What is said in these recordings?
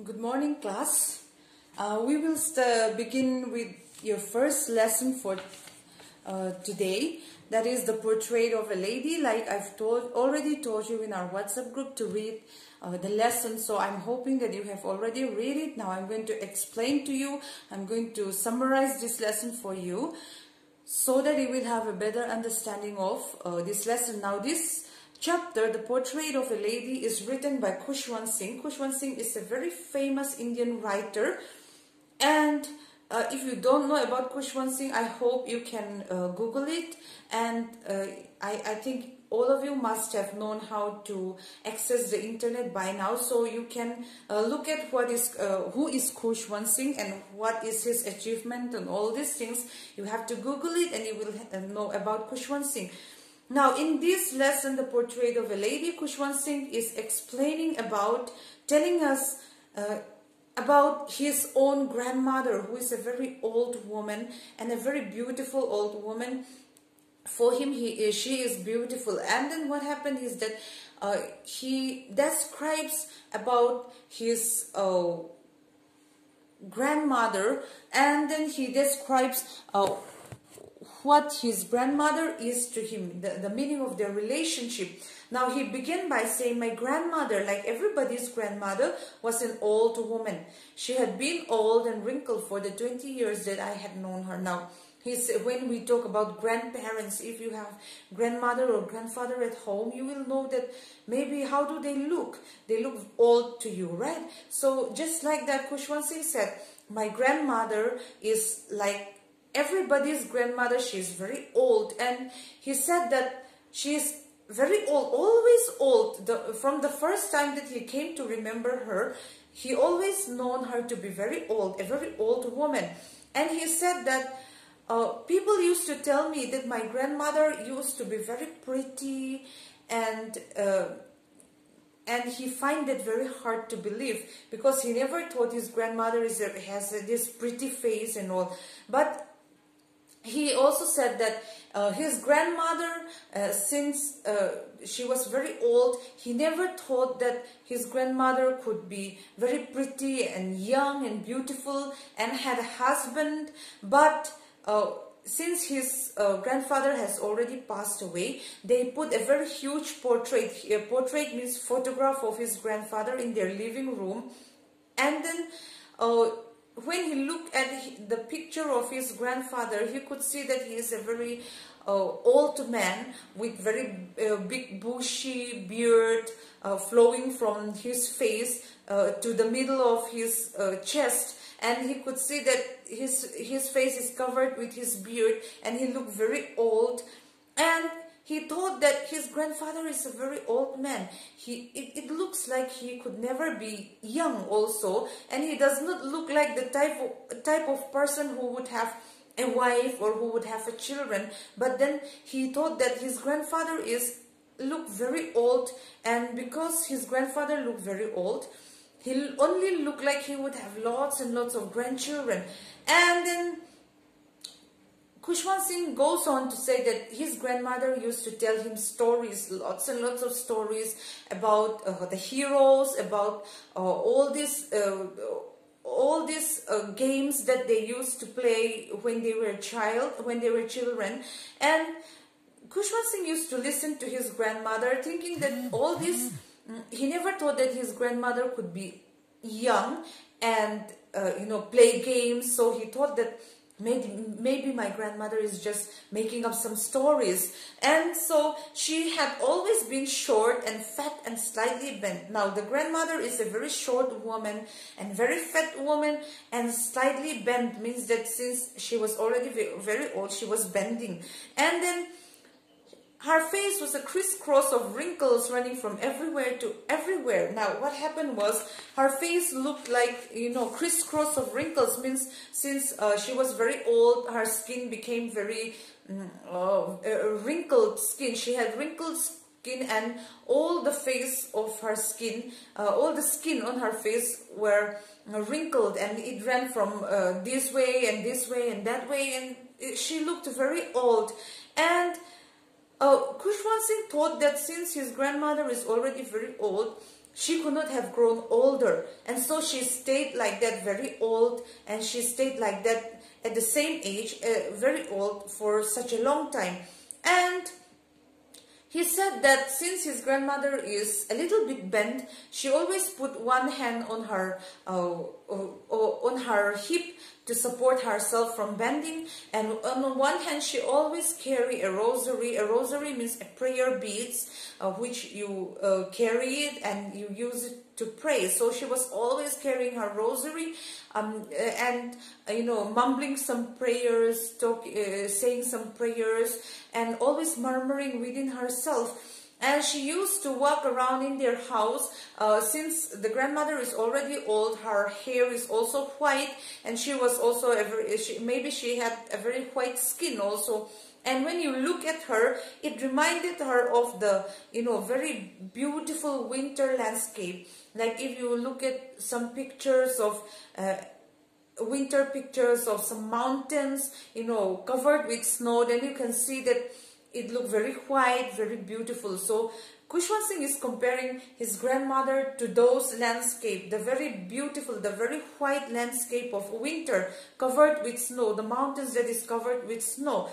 Good morning, class. We will begin with your first lesson for today. That is the portrait of a lady. Like I've already told you in our WhatsApp group to read the lesson. So I'm hoping that you have already read it. Now I'm going to explain to you. I'm going to summarize this lesson for you so that you will have a better understanding of this lesson. Now this chapter, The Portrait of a Lady, is written by Khushwant Singh. Khushwant Singh is a very famous Indian writer, and if you don't know about Khushwant Singh, I hope you can Google it, and I think all of you must have known how to access the internet by now, so you can look at who is Khushwant Singh and what is his achievement and all these things. You have to Google it and you will know about Khushwant Singh. Now, in this lesson, The Portrait of a Lady, Khushwant Singh is explaining about, telling us about his own grandmother, who is a very old woman and a very beautiful old woman. For him, she is beautiful. And then what happened is that he describes about his grandmother, and then he describes what his grandmother is to him, the meaning of their relationship. Now he began by saying, my grandmother, like everybody's grandmother, was an old woman. She had been old and wrinkled for the 20 years that I had known her. Now, when we talk about grandparents, if you have grandmother or grandfather at home, you will know that maybe how do they look? They look old to you, right? So just like that, Khushwant Singh said, my grandmother is like everybody's grandmother. She's very old, and he said that she's very old, always old. From the first time that he came to remember her, he always known her to be very old, a very old woman. And he said that people used to tell me that my grandmother used to be very pretty, and he find it very hard to believe, because he never thought his grandmother has this pretty face and all. But he also said that his grandmother, since she was very old, he never thought that his grandmother could be very pretty and young and beautiful and had a husband. But since his grandfather has already passed away, they put a very huge portrait. A portrait means photograph of his grandfather in their living room. And then when he looked at the picture of his grandfather, he could see that he is a very old man with very big bushy beard flowing from his face to the middle of his chest. And he could see that his face is covered with his beard, and he looked very old. And he thought that his grandfather is a very old man. It looks like he could never be young also, and he does not look like the type of person who would have a wife or who would have a children. But then he thought that his grandfather looked very old, and because his grandfather looked very old, he only looked like he would have lots and lots of grandchildren. And then Khushwant Singh goes on to say that his grandmother used to tell him stories, lots and lots of stories about the heroes, about all these games that they used to play when they were children. And Khushwant Singh used to listen to his grandmother, thinking that all this, he never thought that his grandmother could be young and play games. So he thought that maybe my grandmother is just making up some stories. And so she had always been short and fat and slightly bent. Now the grandmother is a very short woman and very fat woman, and slightly bent means that since she was already very old, she was bending. And then her face was a crisscross of wrinkles running from everywhere to everywhere. Now, what happened was her face looked like, crisscross of wrinkles means since she was very old, her skin became very wrinkled skin. She had wrinkled skin, and all the face of her skin, all the skin on her face were wrinkled, and it ran from this way and that way, and she looked very old. And Kushwan Singh thought that since his grandmother is already very old, she could not have grown older, and so she stayed like that very old, and she stayed like that at the same age, very old, for such a long time. And he said that since his grandmother is a little bit bent, she always put one hand on her hip to support herself from bending, and on one hand she always carry a rosary. A rosary means a prayer beads, which you carry it and you use it to pray. So she was always carrying her rosary, and mumbling some prayers, saying some prayers, and always murmuring within herself. And she used to walk around in their house. Since the grandmother is already old, her hair is also white, and she was also maybe she had a very white skin also. And when you look at her, it reminded her of the very beautiful winter landscape. Like if you look at some pictures of winter pictures of some mountains, covered with snow, then you can see that it looked very white, very beautiful. So Kushwan Singh is comparing his grandmother to those landscape, the very beautiful, the very white landscape of winter covered with snow, the mountains that is covered with snow.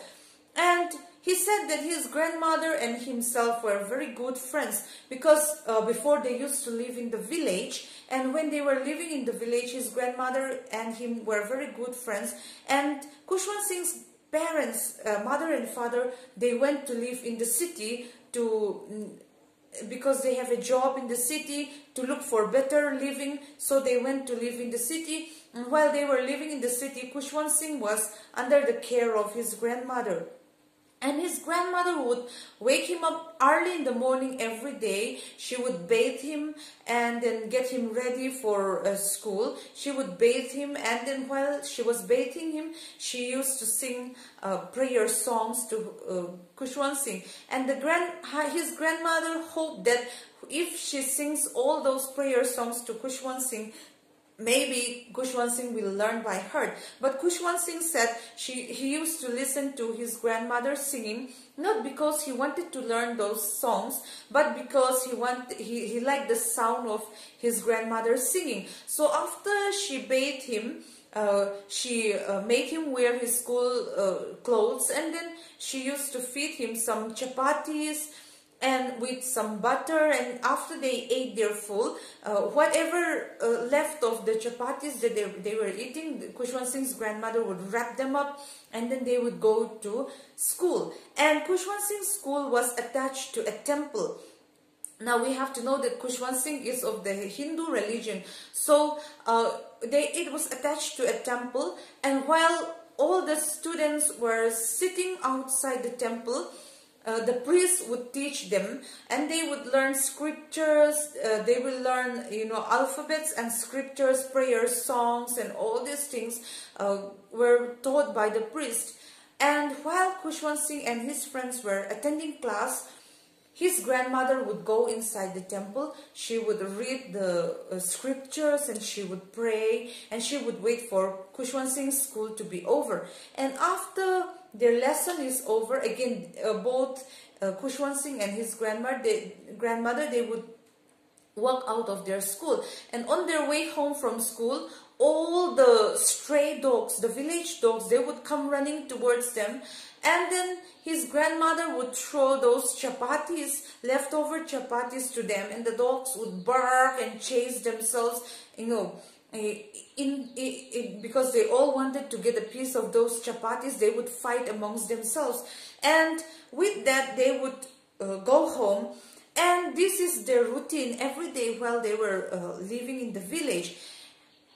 And he said that his grandmother and himself were very good friends, because before they used to live in the village, and when they were living in the village, his grandmother and him were very good friends. And Kushwan Singh's parents, mother and father, they went to live in the city because they have a job in the city, to look for better living. So they went to live in the city. And while they were living in the city, Kushwan Singh was under the care of his grandmother. And his grandmother would wake him up early in the morning every day. She would bathe him and then get him ready for school. She would bathe him, and then while she was bathing him, she used to sing prayer songs to Kushwan Singh. And his grandmother hoped that if she sings all those prayer songs to Kushwan Singh, maybe Kushwan Singh will learn by heart. But Kushwan Singh said he used to listen to his grandmother singing, not because he wanted to learn those songs, but because he liked the sound of his grandmother singing. So after she bathed him, she made him wear his school clothes, and then she used to feed him some chapatis and with some butter, and after they ate their full, whatever left of the chapatis that they were eating, Kushwan Singh's grandmother would wrap them up, and then they would go to school. And Kushwan Singh's school was attached to a temple. Now we have to know that Kushwan Singh is of the Hindu religion, so it was attached to a temple. And while all the students were sitting outside the temple, the priest would teach them, and they would learn scriptures. They will learn, alphabets and scriptures, prayers, songs, and all these things were taught by the priest. And while Kushwan Singh and his friends were attending class, his grandmother would go inside the temple. She would read the scriptures, and she would pray, and she would wait for Kushwan Singh's school to be over. And after their lesson is over, again, both Kushwan Singh and his grandmother, they would walk out of their school. And on their way home from school, all the stray dogs, the village dogs, they would come running towards them. And then his grandmother would throw those chapatis, leftover chapatis, to them, and the dogs would bark and chase themselves, because they all wanted to get a piece of those chapatis. They would fight amongst themselves, and with that they would go home. And this is their routine every day while they were living in the village.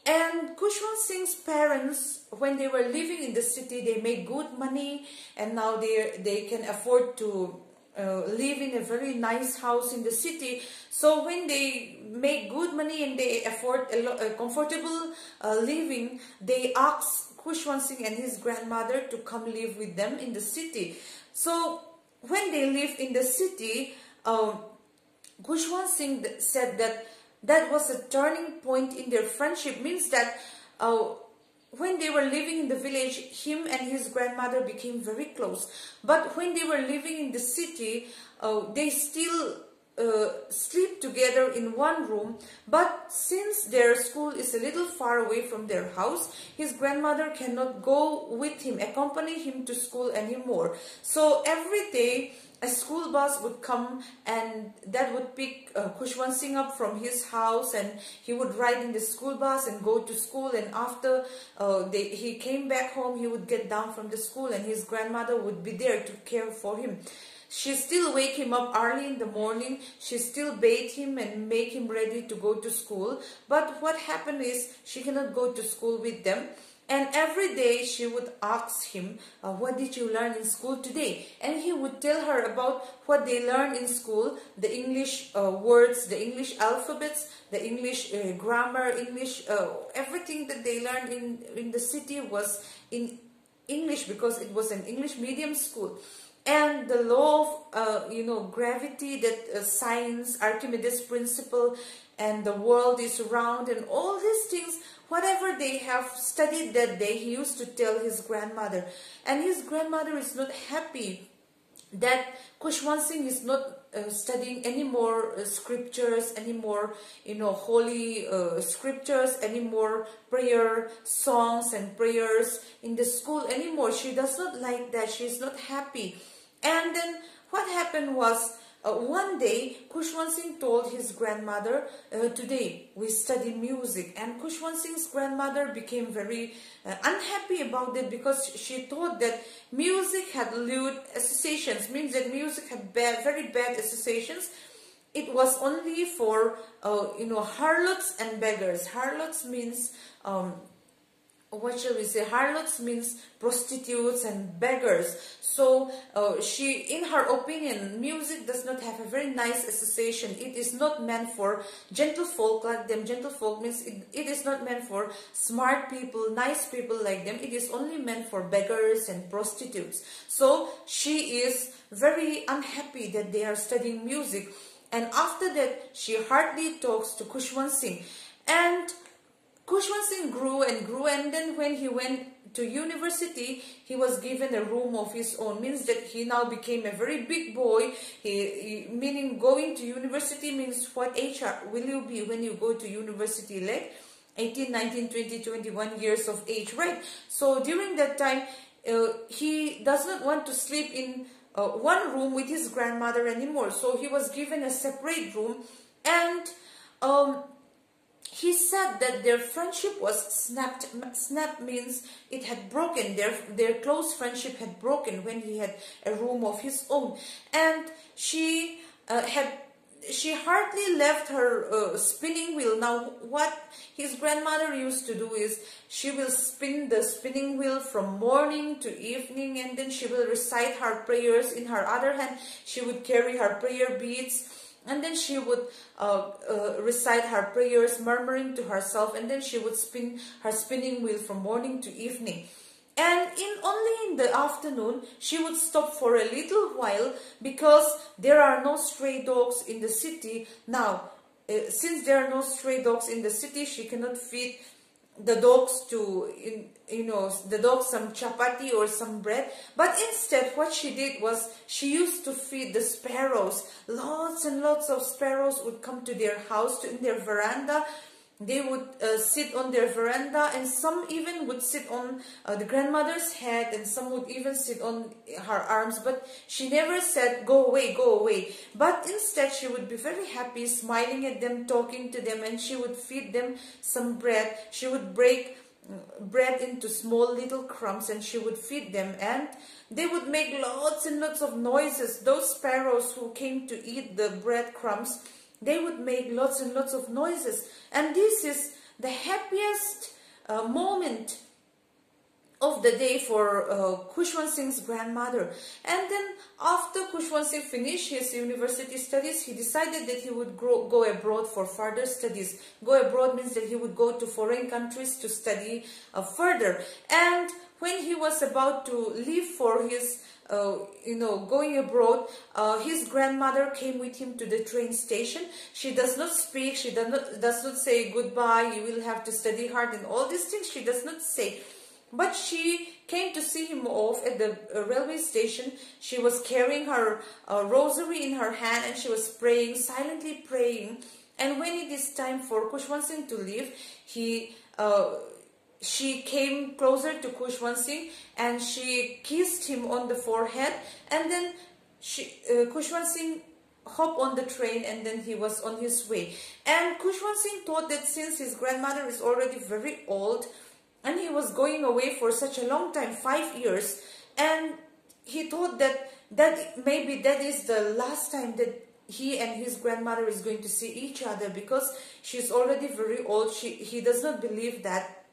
And Kushwan Singh's parents, when they were living in the city, they made good money, and now they can afford to live in a very nice house in the city. So when they make good money and they afford a comfortable living, they asked Kushwan Singh and his grandmother to come live with them in the city. So when they lived in the city, Kushwan Singh said that was a turning point in their friendship. Means that when they were living in the village, him and his grandmother became very close. But when they were living in the city, they still sleep together in one room. But since their school is a little far away from their house, his grandmother cannot go with him, accompany him to school anymore. So every day a school bus would come, and that would pick Khushwant Singh up from his house, and he would ride in the school bus and go to school. And after he came back home, he would get down from the school, and his grandmother would be there to care for him. She still wake him up early in the morning. She still bathe him and make him ready to go to school. But what happened is she cannot go to school with them. And every day she would ask him, what did you learn in school today? And he would tell her about what they learned in school, the English words, the English alphabets, the English grammar, English, everything that they learned in the city was in English, because it was an English medium school. And the law of, gravity, that science, Archimedes principle, and the world is round, and all these things, whatever they have studied that day, he used to tell his grandmother. And his grandmother is not happy that Khushwant Singh is not studying any more scriptures, any more, holy scriptures, any more prayer songs and prayers in the school anymore. She does not like that. She is not happy. And then what happened was, one day Khushwant Singh told his grandmother, today we study music. And Khushwant Singh's grandmother became very unhappy about it, because she thought that music had lewd associations, means that music had very bad associations. It was only for harlots and beggars. Harlots means what shall we say? Harlots means prostitutes and beggars. So in her opinion, music does not have a very nice association. It is not meant for gentlefolk like them. Gentlefolk means it is not meant for smart people, nice people like them. It is only meant for beggars and prostitutes. So she is very unhappy that they are studying music. And after that, she hardly talks to Khushwant Singh. And Khushwant Singh grew and grew, and then when he went to university, he was given a room of his own. Means that he now became a very big boy. Meaning going to university means, what age will you be when you go to university? Like 18, 19, 20, 21 years of age, right? So during that time, he does not want to sleep in one room with his grandmother anymore. So he was given a separate room, and he said that their friendship was snapped. Snap means it had broken. Their close friendship had broken when he had a room of his own. And she hardly left her spinning wheel. Now, what his grandmother used to do is, she will spin the spinning wheel from morning to evening, and then she will recite her prayers. In her other hand, she would carry her prayer beads. And then she would recite her prayers, murmuring to herself, and then she would spin her spinning wheel from morning to evening. And only in the afternoon, she would stop for a little while, because there are no stray dogs in the city. Now, since there are no stray dogs in the city, she cannot feed the dogs the dogs some chapati or some bread. But instead, what she did was, she used to feed the sparrows. Lots and lots of sparrows would come to their house, in their veranda. They would sit on their veranda, and some even would sit on the grandmother's head, and some would even sit on her arms. But she never said, go away, go away. But instead, she would be very happy, smiling at them, talking to them, and she would feed them some bread. She would break bread into small little crumbs, and she would feed them, and they would make lots and lots of noises. Those sparrows who came to eat the breadcrumbs, they would make lots and lots of noises. And this is the happiest moment of the day for Khushwant Singh's grandmother. And then after Khushwant Singh finished his university studies, he decided that he would go abroad for further studies. Go abroad means that he would go to foreign countries to study further. And when he was about to leave for his going abroad, his grandmother came with him to the train station. She does not speak, she does not say goodbye, you will have to study hard and all these things she does not say. But she came to see him off at the railway station. She was carrying her rosary in her hand and she was praying, silently praying. And when it is time for Khushwant Singh to leave, she came closer to Khushwant Singh and she kissed him on the forehead. And then Khushwant Singh hopped on the train and then he was on his way. And Khushwant Singh thought that since his grandmother is already very old, and he was going away for such a long time, 5 years, and he thought that maybe that is the last time that he and his grandmother is going to see each other, because she's already very old. He does not believe that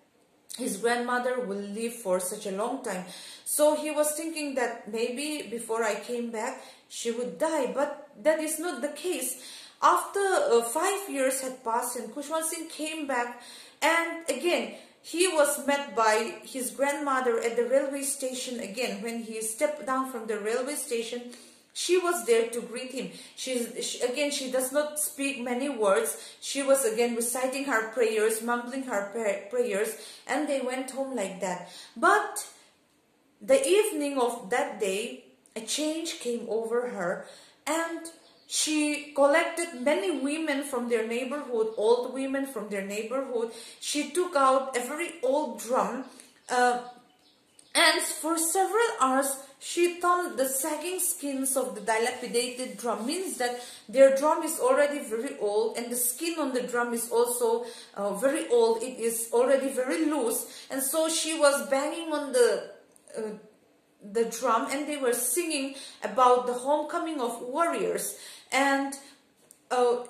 his grandmother will live for such a long time. So he was thinking that maybe before I came back, she would die, but that is not the case. After 5 years had passed and Khushwant Singh came back, and again, he was met by his grandmother at the railway station again. When he stepped down from the railway station, she was there to greet him. She does not speak many words. She was again reciting her prayers, mumbling her prayers, and they went home like that. But the evening of that day, a change came over her, and she collected many women from their neighborhood, old women from their neighborhood. She took out a very old drum, and for several hours she thumped the sagging skins of the dilapidated drum. Means that their drum is already very old and the skin on the drum is also very old. It is already very loose, and so she was banging on the drum, and they were singing about the homecoming of warriors. And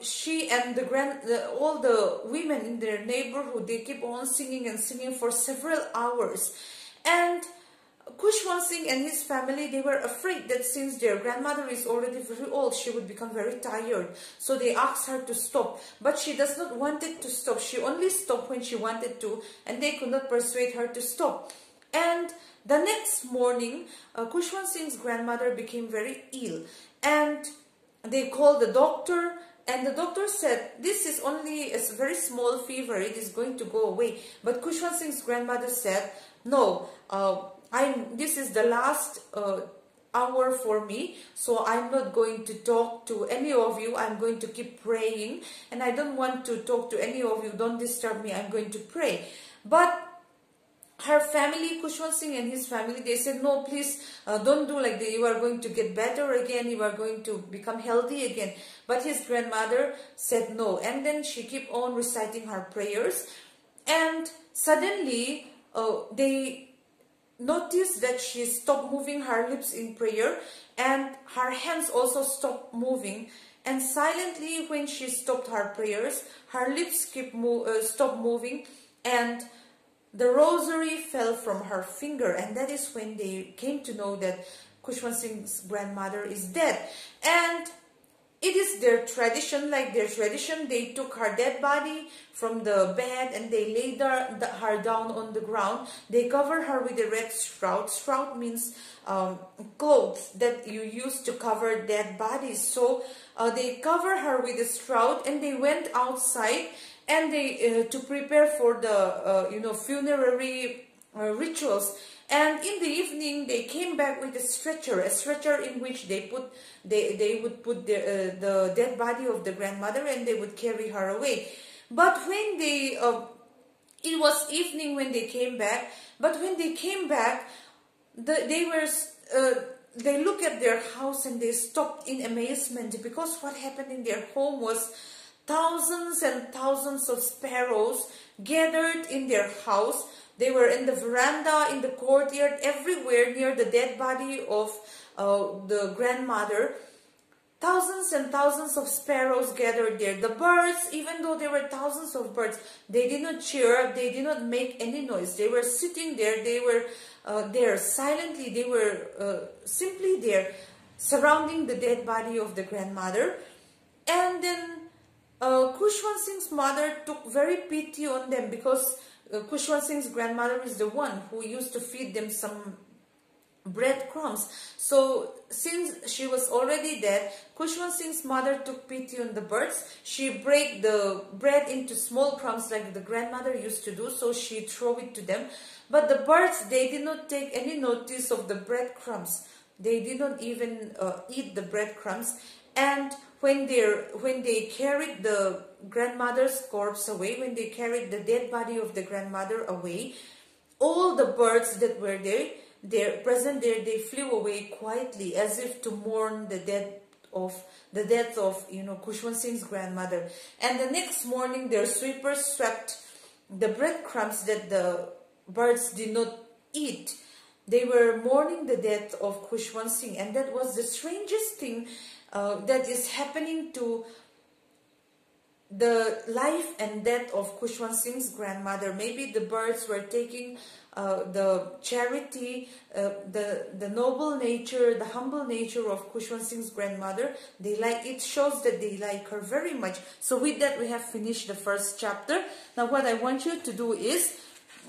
she and all the women in their neighborhood, they keep on singing and singing for several hours. And Khushwant Singh and his family, they were afraid that since their grandmother is already very old, she would become very tired. So they asked her to stop. But she does not want it to stop. She only stopped when she wanted to, and they could not persuade her to stop. And the next morning, Khushwant Singh's grandmother became very ill. And they called the doctor, and the doctor said, this is only a very small fever, it is going to go away. But Khushwant Singh's grandmother said, no, this is the last hour for me, so I'm not going to talk to any of you. I'm going to keep praying, and I don't want to talk to any of you. Don't disturb me, I'm going to pray. But her family, Khushwant Singh and his family, they said, no, please don't do like that. You are going to get better again. You are going to become healthy again. But his grandmother said no. And then she kept on reciting her prayers. And suddenly they noticed that she stopped moving her lips in prayer. And her hands also stopped moving. And silently, when she stopped her prayers, her lips stopped moving. And the rosary fell from her finger, and that is when they came to know that Khushwant Singh's grandmother is dead. And it is their tradition, they took her dead body from the bed and they laid her down on the ground. They covered her with a red shroud. Shroud means clothes that you use to cover dead bodies. So they covered her with a shroud, and they went outside, and they to prepare for the funerary rituals. And in the evening they came back with a stretcher in which they would put the dead body of the grandmother, and they would carry her away. But when it was evening when they came back. But when they came back, they looked at their house and they stopped in amazement, because what happened in their home was thousands and thousands of sparrows gathered in their house. They were in the veranda, in the courtyard, everywhere near the dead body of the grandmother. thousands and thousands of sparrows gathered there. The birds, even though there were thousands of birds, they did not cheer up, they did not make any noise. They were sitting there, they were there silently, they were simply there, surrounding the dead body of the grandmother. And then Khushwant Singh's mother took very pity on them, because Khushwant Singh's grandmother is the one who used to feed them some breadcrumbs. So since she was already dead, Khushwant Singh's mother took pity on the birds. She break the bread into small crumbs like the grandmother used to do, so she threw it to them. But the birds, they did not take any notice of the breadcrumbs. They did not even eat the breadcrumbs. And when they carried the grandmother's corpse away, when they carried the dead body of the grandmother away, all the birds that were there, present there, they flew away quietly, as if to mourn the death of Khushwant Singh's grandmother. And the next morning, their sweepers swept the breadcrumbs that the birds did not eat. They were mourning the death of Khushwant Singh, and that was the strangest thing that is happening to the life and death of Khushwant Singh's grandmother. Maybe the birds were taking the charity, the noble nature, the humble nature of Khushwant Singh's grandmother. It shows that they like her very much. So with that, we have finished the first chapter. Now what I want you to do is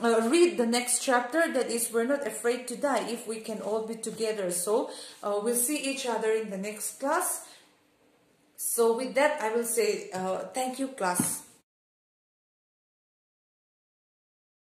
read the next chapter, that is, we're not afraid to die if we can all be together. So we'll see each other in the next class. So with that, I will say thank you, class.